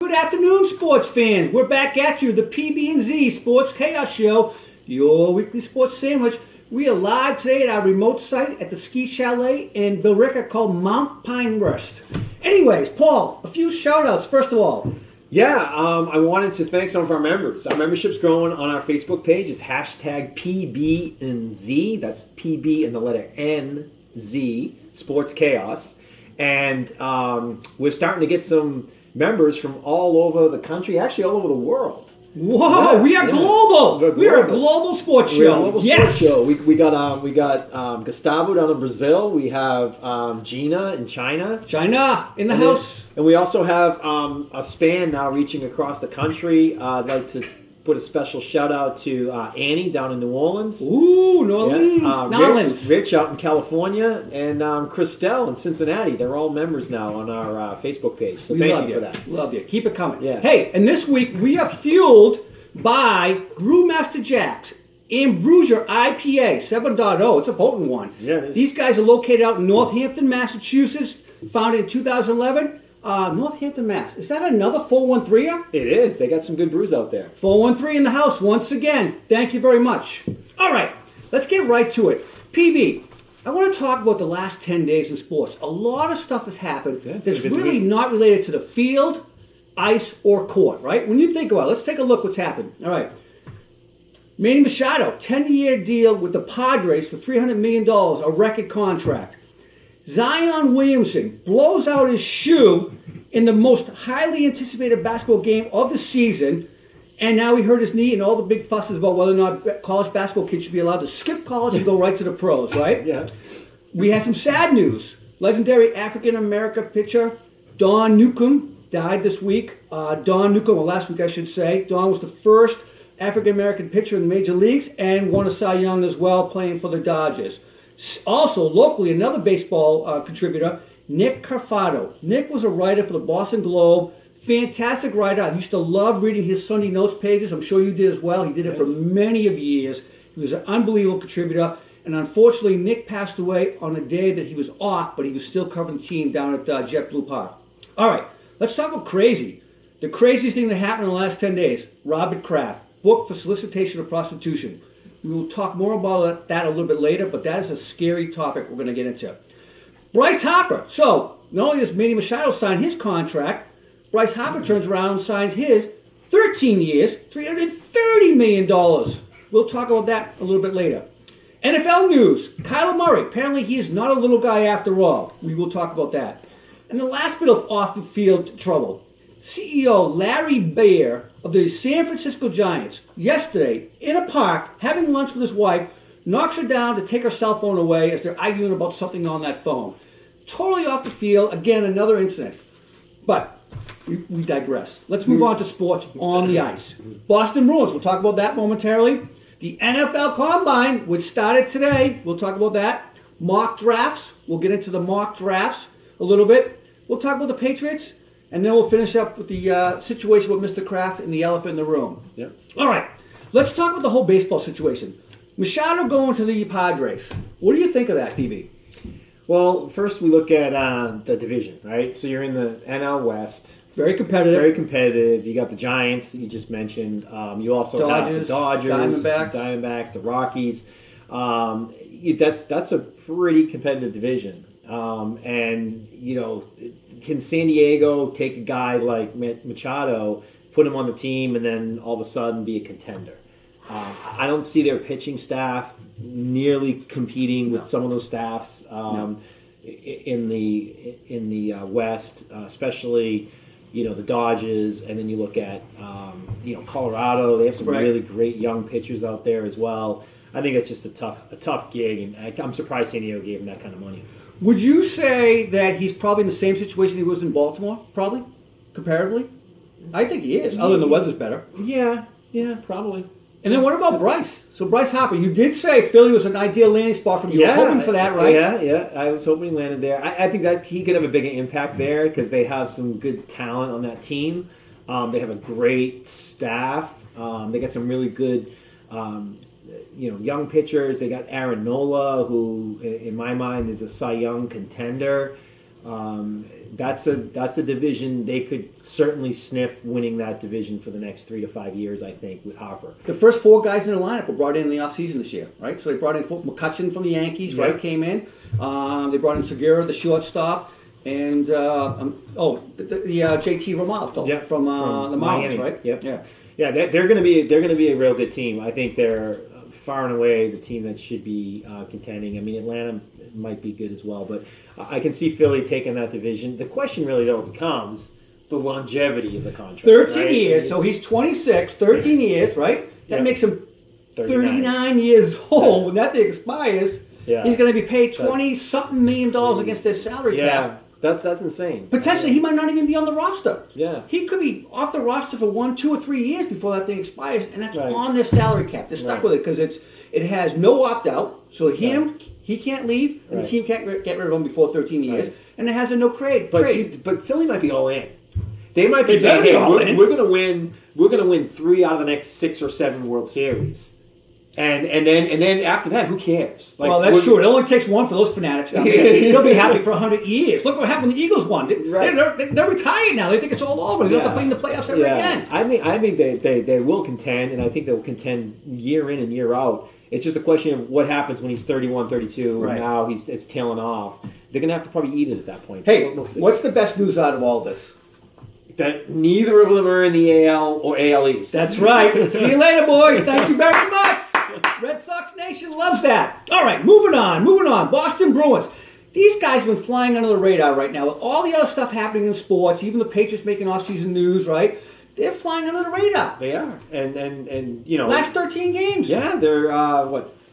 Good afternoon, sports fans. We're back at you, the PB&Z Sports Chaos Show, your weekly sports sandwich. We are live today at our remote site at the ski chalet in Billerica called Mount Pinehurst. Anyways, Paul, a few shout-outs. First of all, I wanted to thank some of our members. Our membership's growing on our Facebook page. It's hashtag PBnZ. That's PB and the letter N, Z, Sports Chaos. And we're starting to get some members from all over the country, actually all over the world. Whoa, we are global. We are a global sports show. Sports show. We got Gustavo down in Brazil. We have Gina in China. China in the house. And we also have a span now reaching across the country. I'd like to put a special shout out to Annie down in New Orleans. Ooh, New Orleans. Rich out in California, and Christelle in Cincinnati. They're all members now on our Facebook page. So thank you for that. Love you. Keep it coming. Yeah. Hey, and this week we are fueled by Brewmaster Jack's Ambrosia IPA 7.0. It's a potent one. Yeah, it is. These guys are located out in Northampton, Massachusetts, founded in 2011. Northampton, Mass. Is that another 413er? It is. They got some good brews out there. 413 in the house once again. Thank you very much. All right, let's get right to it. PB, I want to talk about the last 10 days in sports. A lot of stuff has happened that's really not related to the field, ice, or court, right? When you think about it, let's take a look what's happened. All right. Manny Machado, 10-year deal with the Padres for $300 million, a record contract. Zion Williamson blows out his shoe in the most highly anticipated basketball game of the season, and now he hurt his knee, and all the big fusses about whether or not college basketball kids should be allowed to skip college and go right to the pros, right? Yeah. We had some sad news. Legendary African-American pitcher Don Newcomb died this week. Don Newcomb, or last week I should say. Don was the first African-American pitcher in the major leagues and won a Cy Young as well, playing for the Dodgers. Also, locally, another baseball contributor, Nick Carfado. Nick was a writer for the Boston Globe. Fantastic writer. I used to love reading his Sunday Notes pages. I'm sure you did as well. He did it for many of years. He was an unbelievable contributor. And unfortunately, Nick passed away on a day that he was off, but he was still covering the team down at JetBlue Park. All right, let's talk about crazy. The craziest thing that happened in the last 10 days. Robert Kraft, booked for solicitation of prostitution. We will talk more about that a little bit later, but that is a scary topic we're going to get into. Bryce Harper. So, not only does Manny Machado sign his contract, Bryce Harper turns around and signs his 13 years, $330 million. We'll talk about that a little bit later. NFL news. Kyler Murray. Apparently he is not a little guy after all. We will talk about that. And the last bit of off-the-field trouble. CEO Larry Baer of the San Francisco Giants, yesterday, in a park, having lunch with his wife, knocks her down to take her cell phone away as they're arguing about something on that phone. Totally off the field. Again, another incident. But we digress. Let's move on to sports on the ice. Boston Bruins, we'll talk about that momentarily. The NFL Combine, which started today, we'll talk about that. Mock drafts, we'll get into the mock drafts a little bit. We'll talk about the Patriots. And then we'll finish up with the situation with Mr. Kraft and the elephant in the room. Yep. All right. Let's talk about the whole baseball situation. Machado going to the Padres. What do you think of that, PB? Well, first we look at the division, right? So you're in the NL West. Very competitive. Very competitive. You got the Giants that you just mentioned. You also have the Dodgers, Diamondbacks, the Rockies. That's a pretty competitive division. And, you know, can San Diego take a guy like Machado, put him on the team, and then all of a sudden be a contender? I don't see their pitching staff nearly competing with some of those staffs in the West, especially, you know, the Dodgers. And then you look at Colorado. They have some really great young pitchers out there as well. I think it's just a tough gig, and I'm surprised San Diego gave him that kind of money. Would you say that he's probably in the same situation he was in Baltimore, probably, comparatively? I think he is, other than the weather's better. Yeah, probably. And then what about Bryce? So Bryce Harper, you did say Philly was an ideal landing spot for him. You were hoping for that, right? Yeah. I was hoping he landed there. I think that he could have a bigger impact there because they have some good talent on that team. They have a great staff. They got some really good young pitchers. They got Aaron Nola, who, in my mind, is a Cy Young contender. That's a division they could certainly sniff winning that division for the next 3 to 5 years, I think, with Harper. The first 4 guys in their lineup were brought in the offseason this year, right? So they brought in McCutcheon from the Yankees, right? Came in. They brought in Segura, the shortstop, and JT Romaldo from the Marlins, right? Yep. Yeah. They're going to be a real good team. I think they're far and away the team that should be contending. I mean, Atlanta might be good as well, but I can see Philly taking that division. The question really, though, becomes the longevity of the contract. 13 years, so he's 26, 13 years, right? That makes him 39 years old. When that thing expires, he's going to be paid $20-something million against their salary cap. That's insane. Potentially, he might not even be on the roster. Yeah. He could be off the roster for 1, 2, or 3 years before that thing expires, and that's on their salary cap. They're stuck with it because it has no opt-out, so he can't leave, and the team can't get rid of him before 13 years, and it has a no trade. But Philly might be all in. They might be saying, "Hey, we're going to win. We're going to win 3 out of the next 6 or 7 World Series." And then after that, who cares? Well, that's true. It only takes one for those fanatics. They'll be happy for 100 years. Look what happened when the Eagles won. They're retired now. They think it's all over. They don't have to play in the playoffs ever again. I think they will contend, and I think they'll contend year in and year out. It's just a question of what happens when he's 31, 32, and now it's tailing off. They're going to have to probably eat it at that point. Hey, what's the best news out of all this? That neither of them are in the AL or AL East. That's right. See you later, boys. Thank you very much. Red Sox Nation loves that. All right, moving on. Boston Bruins. These guys have been flying under the radar right now with all the other stuff happening in sports, even the Patriots making off-season news, right? They're flying under the radar. They are. And last 13 games. Yeah, they're,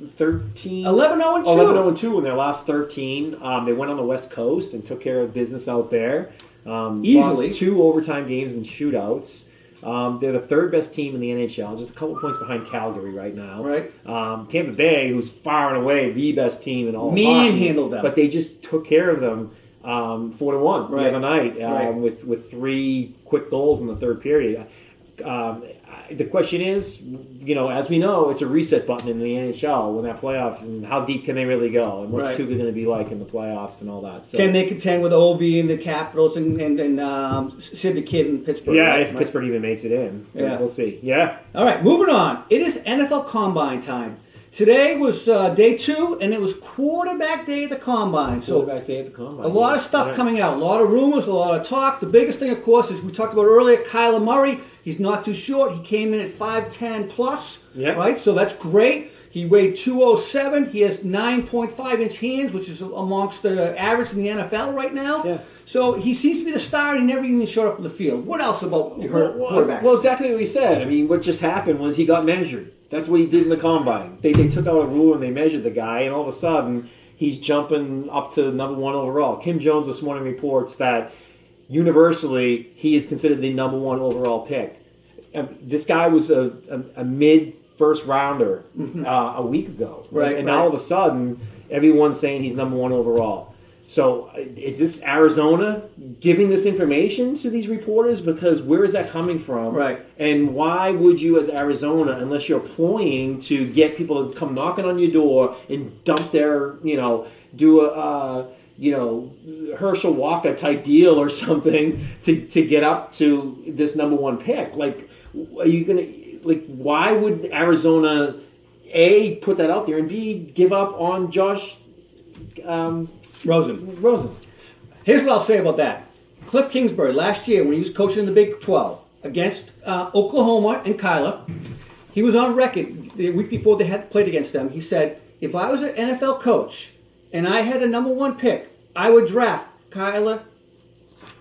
13? 11-0-2. 11-0-2 in their last 13. They went on the West Coast and took care of business out there. Easily. Lost 2 overtime games and shootouts. They're the 3rd best team in the NHL, just a couple points behind Calgary right now. Right. Tampa Bay, who's far and away the best team in all of hockey, manhandled them. but they just took care of them 4-1 the other night with 3 quick goals in the third period. The question is, as we know, it's a reset button in the NHL when that playoff, and how deep can they really go, and what's Tuukka going to be like in the playoffs and all that. So, can they contend with Ovi and the Capitals and Sid the Kid in Pittsburgh? Yeah, if Pittsburgh even makes it in. Yeah. We'll see. Yeah. All right, moving on. It is NFL Combine time. Today was day 2, and it was quarterback day at the Combine. Quarterback day at the Combine. A lot of stuff coming out. A lot of rumors, a lot of talk. The biggest thing, of course, is we talked about earlier, Kyler Murray. He's not too short. He came in at 5'10 plus, right? So that's great. He weighed 207. He has 9.5-inch hands, which is amongst the average in the NFL right now. Yeah. So he seems to be the star. He never even showed up in the field. What else about quarterbacks? Well, exactly what he said. I mean, what just happened was he got measured. That's what he did in the Combine. They took out a rule and they measured the guy, and all of a sudden he's jumping up to number 1 overall. Kim Jones this morning reports that universally he is considered the number 1 overall pick. This guy was a mid-first rounder a week ago. And now all of a sudden everyone's saying he's number 1 overall. So is this Arizona giving this information to these reporters? Because where is that coming from? Right. And why would you, as Arizona, unless you're ploying to get people to come knocking on your door and dump their, do a, Herschel Walker type deal or something to get up to this number 1 pick? Like, are you going to, why would Arizona, A, put that out there, and B, give up on Josh Rosen. Here's what I'll say about that. Cliff Kingsbury, last year when he was coaching in the Big 12 against Oklahoma and Kyler, he was on record the week before they had played against them. He said, if I was an NFL coach and I had a number 1 pick, I would draft Kyler.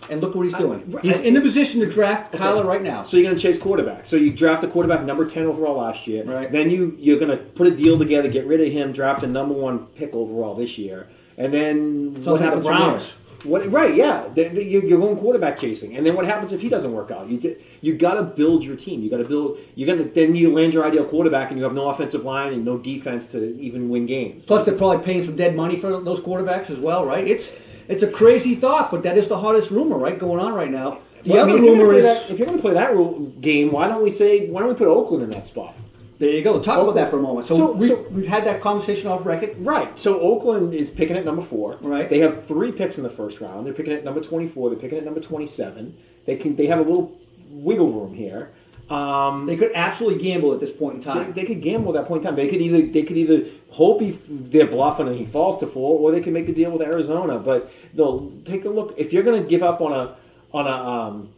And look what he's doing. He's in the position to draft Kyler right now. So you're going to chase quarterback. So you draft a quarterback number 10 overall last year. Right. Then you're going to put a deal together, get rid of him, draft a number 1 pick overall this year. And then what happens? The Browns. You're going quarterback chasing, and then what happens if he doesn't work out? You got to build your team. Then you land your ideal quarterback, and you have no offensive line and no defense to even win games. Plus, they're probably paying some dead money for those quarterbacks as well, right? It's a crazy thought, but that is the hottest rumor, right, going on right now. The other rumor is if you're going to play that game, why don't we put Oakland in that spot? There you go. Talk about that for a moment. So we've had that conversation off record. Right. So Oakland is picking at number 4. Right. They have 3 picks in the first round. They're picking at number 24. They're picking at number 27. They have a little wiggle room here. They could absolutely gamble at this point in time. They could gamble at that point in time. They could either hope they're bluffing and he falls to 4, or they can make a deal with Arizona. But they'll take a look. If you're going to give up on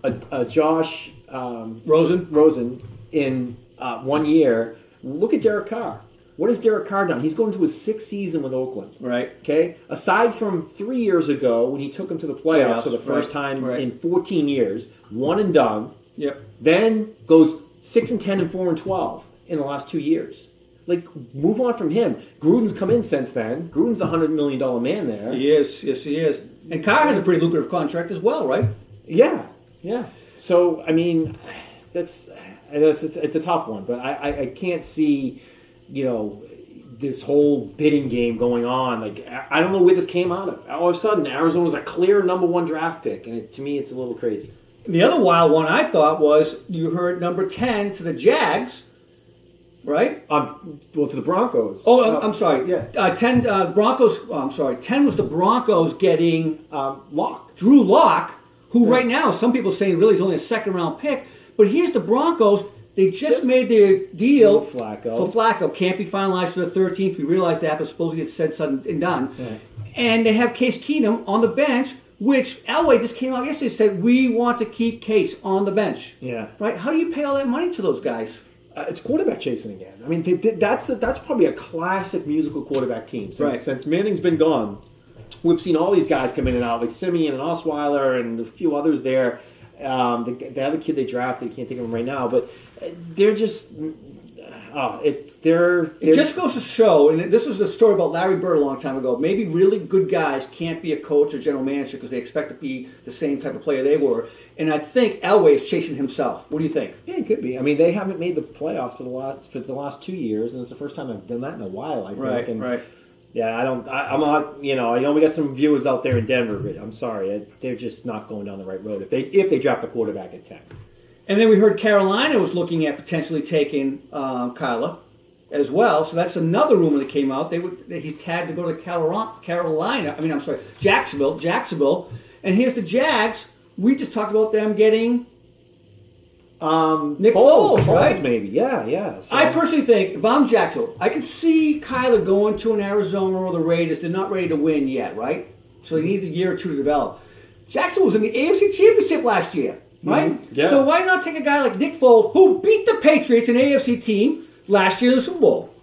a Josh Rosen in 1 year, look at Derek Carr. What has Derek Carr done? He's going to his 6th season with Oakland. Right. Okay. Aside from 3 years ago when he took him to the playoffs for the first time in 14 years, one and done. Yep. Then goes 6-10 and 4-12 in the last 2 years. Like, move on from him. Gruden's come in since then. Gruden's the $100 million man there. He is. Yes, he is. And Carr has a pretty lucrative contract as well, right? Yeah. Yeah. So I mean, it's a tough one, but I can't see, this whole bidding game going on. Like, I don't know where this came out of. All of a sudden, Arizona's a clear number 1 draft pick, and to me, it's a little crazy. The other wild one I thought was you heard number 10 to the Jags, right? Well, to the Broncos. Oh, I'm sorry. Yeah. 10 Broncos. I'm sorry. 10 was the Broncos getting Locke. Drew Lock, who right now some people saying really is only a 2nd round pick. But here's the Broncos. They just made their deal for Flacco. Can't be finalized for the 13th. We realized that, but supposedly it's said, said, and done. Yeah. And they have Case Keenum on the bench, which Elway just came out yesterday and said, we want to keep Case on the bench. Yeah. Right? How do you pay all that money to those guys? It's quarterback chasing again. I mean, that's probably a classic musical quarterback team. Since Manning's been gone, we've seen all these guys come in and out, like Simeon and Osweiler and a few others there. The other kid they drafted, I can't think of him right now, but they're just... It just goes to show, and this was a story about Larry Bird a long time ago, maybe really good guys can't be a coach or general manager because they expect to be the same type of player they were. And I think Elway is chasing himself. What do you think? Yeah, it could be. I mean, they haven't made the playoffs for the last 2 years, and it's the first time I've done that in a while, I think. Right. Yeah, I'm not, I know we got some viewers out there in Denver, but I'm sorry, they're just not going down the right road if they draft a quarterback at 10. And then we heard Carolina was looking at potentially taking Kyler as well. So that's another rumor that came out. He's tagged to go to Jacksonville. And here's the Jags. We just talked about them getting Nick Foles, right? Maybe, yeah. So. I personally think if I'm Jacksonville, I could see Kyler going to an Arizona or the Raiders. They're not ready to win yet, right? So he needs a year or two to develop. Jackson was in the AFC Championship last year. Right? Mm-hmm. Yeah. So why not take a guy like Nick Foles, who beat the Patriots, an AFC team, last year in the Super Bowl?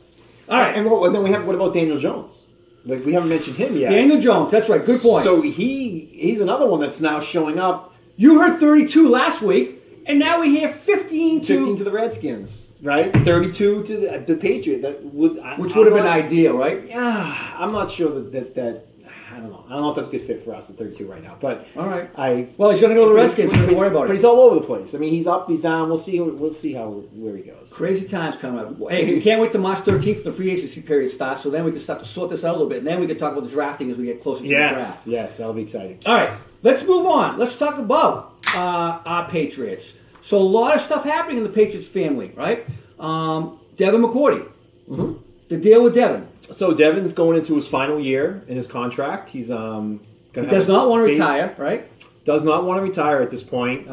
All right. And then what about Daniel Jones? Like, we haven't mentioned him yet. Daniel Jones, that's right. Good point. So he's another one that's now showing up. You heard 32 last week, and now we hear 15 to the Redskins, right? 32 to the Patriots. Which would have been ideal, right? Yeah, I'm not sure that I don't know. I don't know if that's a good fit for us at 32 right now. But all right. Well, he's going to go to the Redskins. Don't worry about it. But he's all over the place. I mean, he's up, he's down. We'll see where he goes. Crazy times coming up. Hey, we can't wait till March 13th for the free agency period starts. So then we can start to sort this out a little bit, and then we can talk about the drafting as we get closer to the draft. Yes, that'll be exciting. All right, let's move on. Let's talk about our Patriots. So a lot of stuff happening in the Patriots family, right? Devin McCourty. Mm-hmm. The deal with Devin. So Devin's going into his final year in his contract. He's going to does not want to retire, right? Does not want to retire at this point.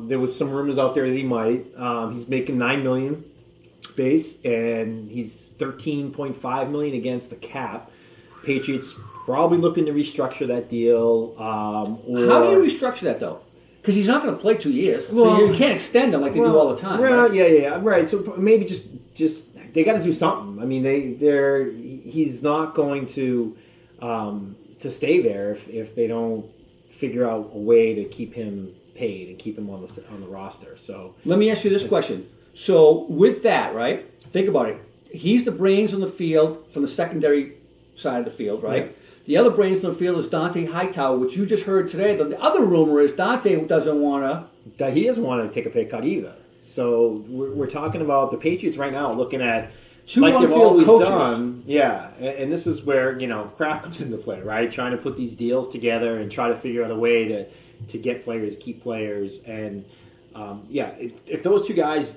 There was some rumors out there that he might. He's making $9 million base, and he's $13.5 million against the cap. Patriots probably looking to restructure that deal. How do you restructure that though? Because he's not going to play 2 years, so you can't extend him like they do all the time. Right? Yeah, right. So maybe just they got to do something. I mean, he's not going to stay there if they don't figure out a way to keep him paid and keep him on the roster. So let me ask you this question. So with that, right? Think about it. He's the brains on the field from the secondary side of the field, right? Yeah. The other brains on the field is Dante Hightower, which you just heard today. The other rumor is Dante doesn't want to. He doesn't want to take a pay cut either. So we're talking about the Patriots right now looking at two like they've always coaches. Done. Yeah, and this is where, craft comes into play, right? Trying to put these deals together and try to figure out a way to get players, keep players. And, if those two guys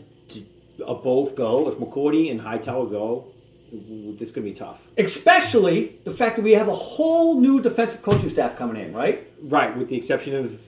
both go, if McCourty and Hightower go, this could be tough. Especially the fact that we have a whole new defensive coaching staff coming in, right? Right, with the exception of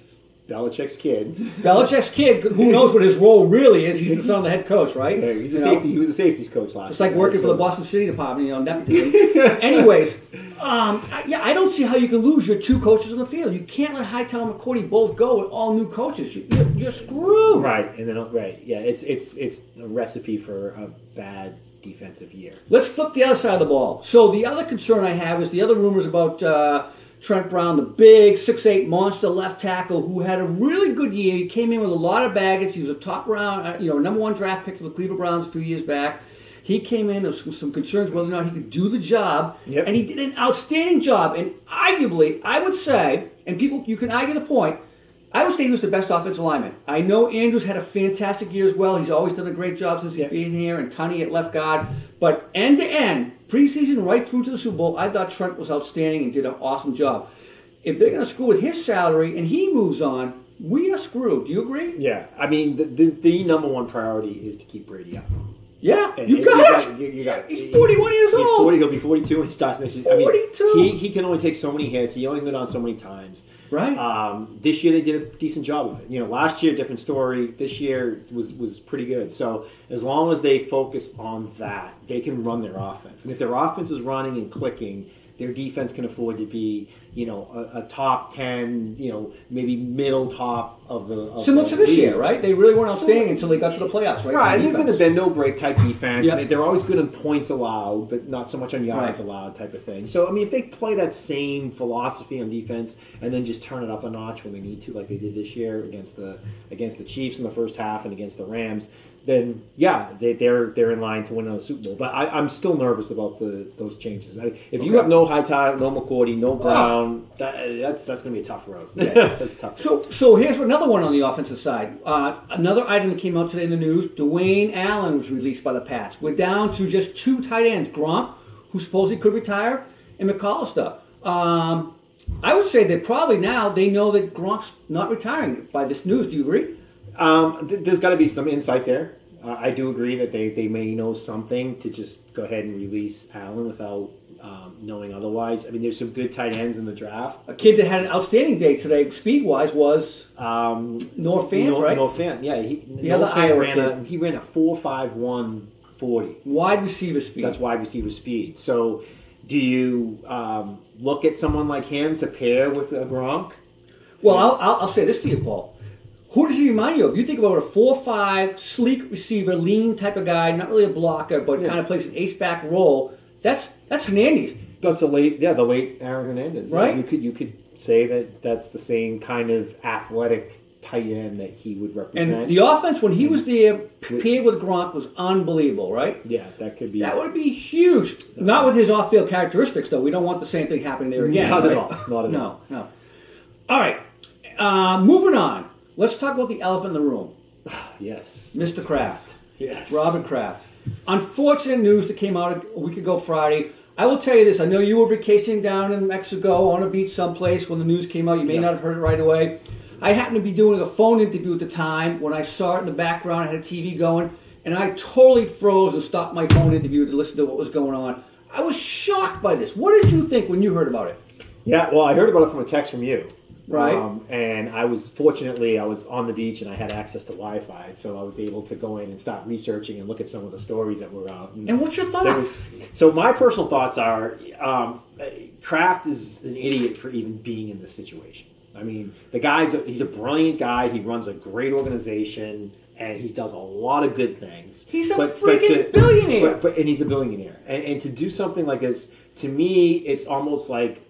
Belichick's kid. Belichick's kid, who knows what his role really is? He's the son of the head coach, right? Yeah, he's a safety. He was a safeties coach last year. It's like working for the Boston City Department, nepotism. Anyways, I don't see how you can lose your two coaches on the field. You can't let Hightower and McCourty both go with all new coaches. You're screwed. Right, and then yeah, it's a recipe for a bad defensive year. Let's flip the other side of the ball. So the other concern I have is the other rumors about Trent Brown, the big 6'8" monster left tackle who had a really good year. He came in with a lot of baggage. He was a top round, number one draft pick for the Cleveland Browns a few years back. He came in with some concerns whether or not he could do the job, and he did an outstanding job. And arguably, I would say, and people, you can argue the point, I would say he was the best offensive lineman. I know Andrews had a fantastic year as well. He's always done a great job since he's been here, and Tunney at left guard. But end to end, preseason right through to the Super Bowl, I thought Trent was outstanding and did an awesome job. If they're going to screw with his salary and he moves on, we are screwed. Do you agree? Yeah. I mean, the number one priority is to keep Brady out. Yeah, you got it. He's 41 years old. He's 40. He'll be 42 when he starts next year. 42. I mean, he can only take so many hits. He only went on so many times. Right. This year they did a decent job of it. Last year, different story. This year was pretty good. So as long as they focus on that, they can run their offense. And if their offense is running and clicking, their defense can afford to be, a top 10, maybe middle top of the similar to this year, right? They really weren't outstanding until they got to the playoffs, right? Right, they've been a bend no break type defense. Yep. They're always good on points allowed, but not so much on yards allowed type of thing. So I mean, if they play that same philosophy on defense and then just turn it up a notch when they need to, like they did this year against the Chiefs in the first half and against the Rams, then they're in line to win another Super Bowl. But I'm still nervous about those changes. If you have no Hightower, no McCourty, no Brown, that's going to be a tough road. Yeah. That's tough. So here's another one on the offensive side. Another item that came out today in the news: Dwayne Allen was released by the Pats. We're down to just two tight ends: Gronk, who supposedly could retire, and McAllister. I would say that probably now they know that Gronk's not retiring by this news. Do you agree? There's got to be some insight there. I do agree that they may know something to just go ahead and release Allen without knowing otherwise. I mean, there's some good tight ends in the draft. A kid that had an outstanding day today, speed-wise, was Noah Fant, right? Noah Fant, yeah. He ran a 4.51 40. Wide receiver speed. That's wide receiver speed. So do you look at someone like him to pair with a Gronk? Well, I'll say this to you, Paul. Who does he remind you of? You think about a 4'5", sleek receiver, lean type of guy, not really a blocker, but kind of plays an ace-back role. That's Hernandez. That's the late Aaron Hernandez. Right? You could say that's the same kind of athletic tight end that he would represent. And the offense, when he was there, paired with Gronk, was unbelievable, right? Yeah, that could be. That would be huge. Not with his off-field characteristics, though. We don't want the same thing happening there again. Not right? at all. Not at all. No. All right. Moving on. Let's talk about the elephant in the room. Yes. Mr. Kraft. Yes. Robert Kraft. Unfortunate news that came out a week ago Friday. I will tell you this. I know you were vacationing down in Mexico on a beach someplace when the news came out. You may not have heard it right away. I happened to be doing a phone interview at the time. When I saw it in the background, I had a TV going, and I totally froze and stopped my phone interview to listen to what was going on. I was shocked by this. What did you think when you heard about it? Yeah, well, I heard about it from a text from you. Right. And I was on the beach and I had access to Wi-Fi, so I was able to go in and start researching and look at some of the stories that were out. And what's your thoughts? So my personal thoughts are, Kraft is an idiot for even being in this situation. I mean, he's a brilliant guy. He runs a great organization, and he does a lot of good things. He's a freaking billionaire. And he's a billionaire. And to do something like this, to me, it's almost like,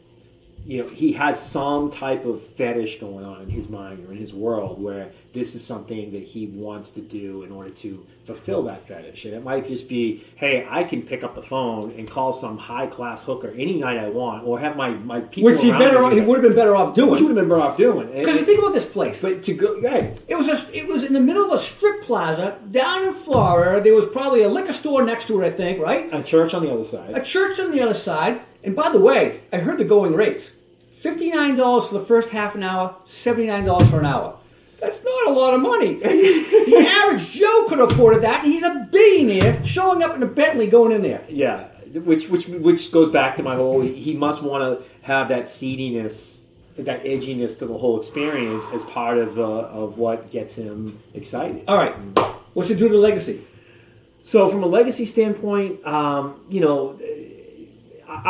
he has some type of fetish going on in his mind or in his world where this is something that he wants to do in order to fulfill that fetish. And it might just be, hey, I can pick up the phone and call some high-class hooker any night I want, or have my people Which he would have been better off doing. Which he would have been better off doing. Because think about this place. But to go, right. It was in the middle of a strip plaza down in Florida. There was probably a liquor store next to it, I think, right? A church on the other side. A church on the other side. And by the way, I heard the going rates. $59 for the first half an hour, $79 for an hour. That's not not a lot of money. The average Joe could have afforded that, and he's a billionaire showing up in a Bentley going in there. Yeah, which goes back to my whole. He must want to have that seediness, that edginess to the whole experience as part of what gets him excited. All right, what's it do to the legacy? So from a legacy standpoint, I'm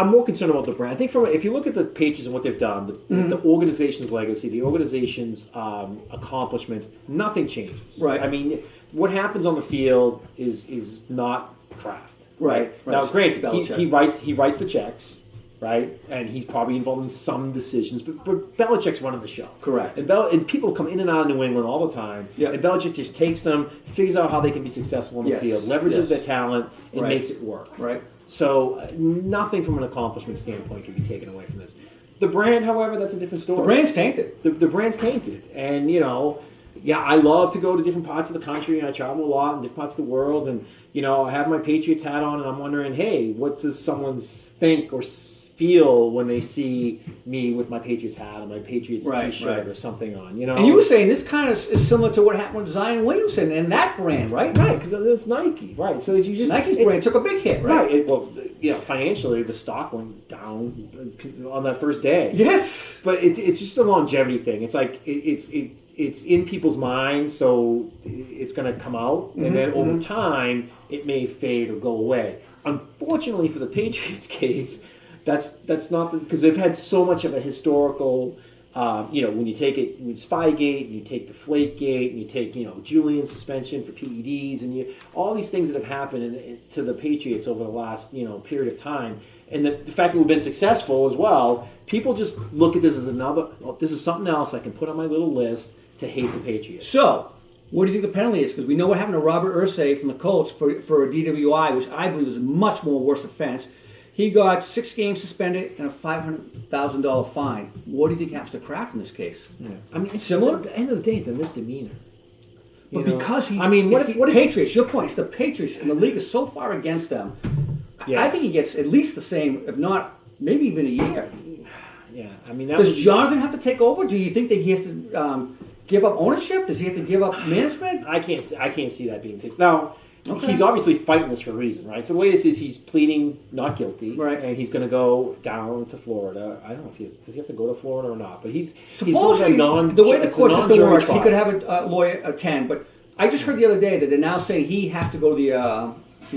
more concerned about the brand. I think if you look at the Patriots and what they've done, the organization's legacy, the organization's accomplishments, nothing changes. Right. I mean, what happens on the field is not Kraft. Right. Now, granted, he writes the checks, right, and he's probably involved in some decisions, but Belichick's running the show. Correct. And people come in and out of New England all the time, and Belichick just takes them, figures out how they can be successful on the field, leverages their talent, and makes it work. Right. So nothing from an accomplishment standpoint can be taken away from this. The brand, however, that's a different story. The brand's tainted. The brand's tainted. And, I love to go to different parts of the country, and I travel a lot in different parts of the world, and, I have my Patriots hat on, and I'm wondering, hey, what does someone think or feel when they see me with my Patriots hat or my Patriots t-shirt or something on, And you were saying this kind of is similar to what happened with Zion Williamson and that brand, right? Right, because it was Nike, right? So Nike's brand took a big hit, right? Financially, the stock went down on that first day. Yes, but it's just a longevity thing. It's like it's in people's minds, so it's going to come out, and then over time, it may fade or go away. Unfortunately, for the Patriots case, that's not because they've had so much of a historical. When you take it with Spygate, and you take Deflategate, and you take Julian suspension for PEDs, and all these things that have happened to the Patriots over the last period of time, and the fact that we've been successful as well. People just look at this as this is something else I can put on my little list to hate the Patriots. So, what do you think the penalty is? Because we know what happened to Robert Irsay from the Colts for a DWI, which I believe is a much more worse offense. He got 6 games suspended and a $500,000 fine. What do you think happens to Kraft in this case? Yeah. I mean, it's similar. At the end of the day, it's a misdemeanor. But because he's, what if Patriots? Your point is the Patriots and the league is so far against them. Yeah. I think he gets at least the same, if not maybe even a year. Yeah, I mean, does Jonathan have to take over? Do you think that he has to give up ownership? Does he have to give up management? I can't see that being taken. Now. Okay. He's obviously fighting this for a reason, right? So the latest is he's pleading not guilty, right? And he's going to go down to Florida. I don't know if does he have to go to Florida or not, but he's supposedly the way the court system works, he could have a lawyer attend. But I just heard the other day that they're now saying he has to go to the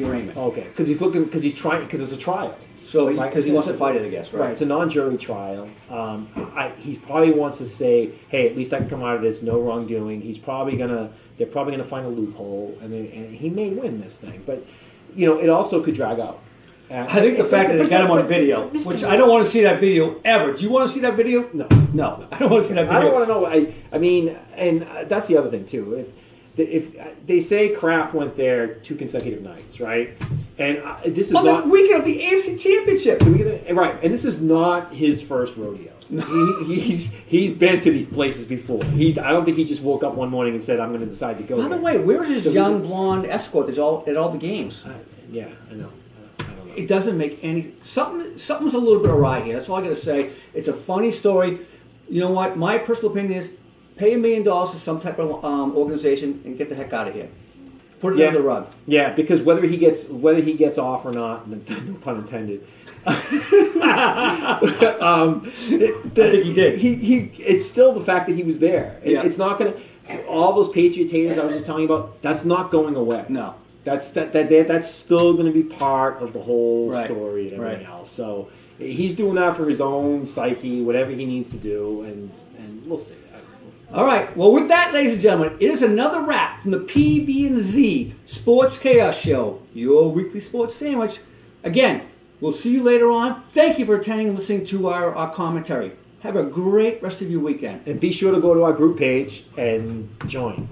arraignment. Okay, because it's a trial. So because he wants to fight it, I guess, right? Right, it's a non-jury trial. He probably wants to say, hey, at least I can come out of this, no wrongdoing. They're probably going to find a loophole, and he may win this thing. But, it also could drag out. I think the fact that they got him on video, which I don't want to see that video ever. Do you want to see that video? No. I don't want to see that video. I don't want to know. I mean, and that's the other thing, too. If they say Kraft went there 2 consecutive nights, right? And this is not the weekend of the AFC Championship. Right, and this is not his first rodeo. He's been to these places before. I don't think he just woke up one morning and said, "I'm going to decide to go." By the way, where is his young blonde escort that's at all the games? Yeah, I know. I don't know. It doesn't make any something's a little bit awry here. That's all I got to say. It's a funny story. You know what? My personal opinion is pay $1 million to some type of organization and get the heck out of here. Put it under the rug. Yeah, because whether he gets off or not, no pun intended. I think he did. It's still the fact that he was there. Yeah. It's not going to. All those Patriots haters I was just telling you about. That's not going away. No. That's still going to be part of the whole story and everything else. So he's doing that for his own psyche, whatever he needs to do, and we'll see. All right. Well, with that, ladies and gentlemen, it is another wrap from the PBnZ Sports Chaos Show, your weekly sports sandwich. Again, we'll see you later on. Thank you for attending and listening to our commentary. Have a great rest of your weekend. And be sure to go to our group page and join.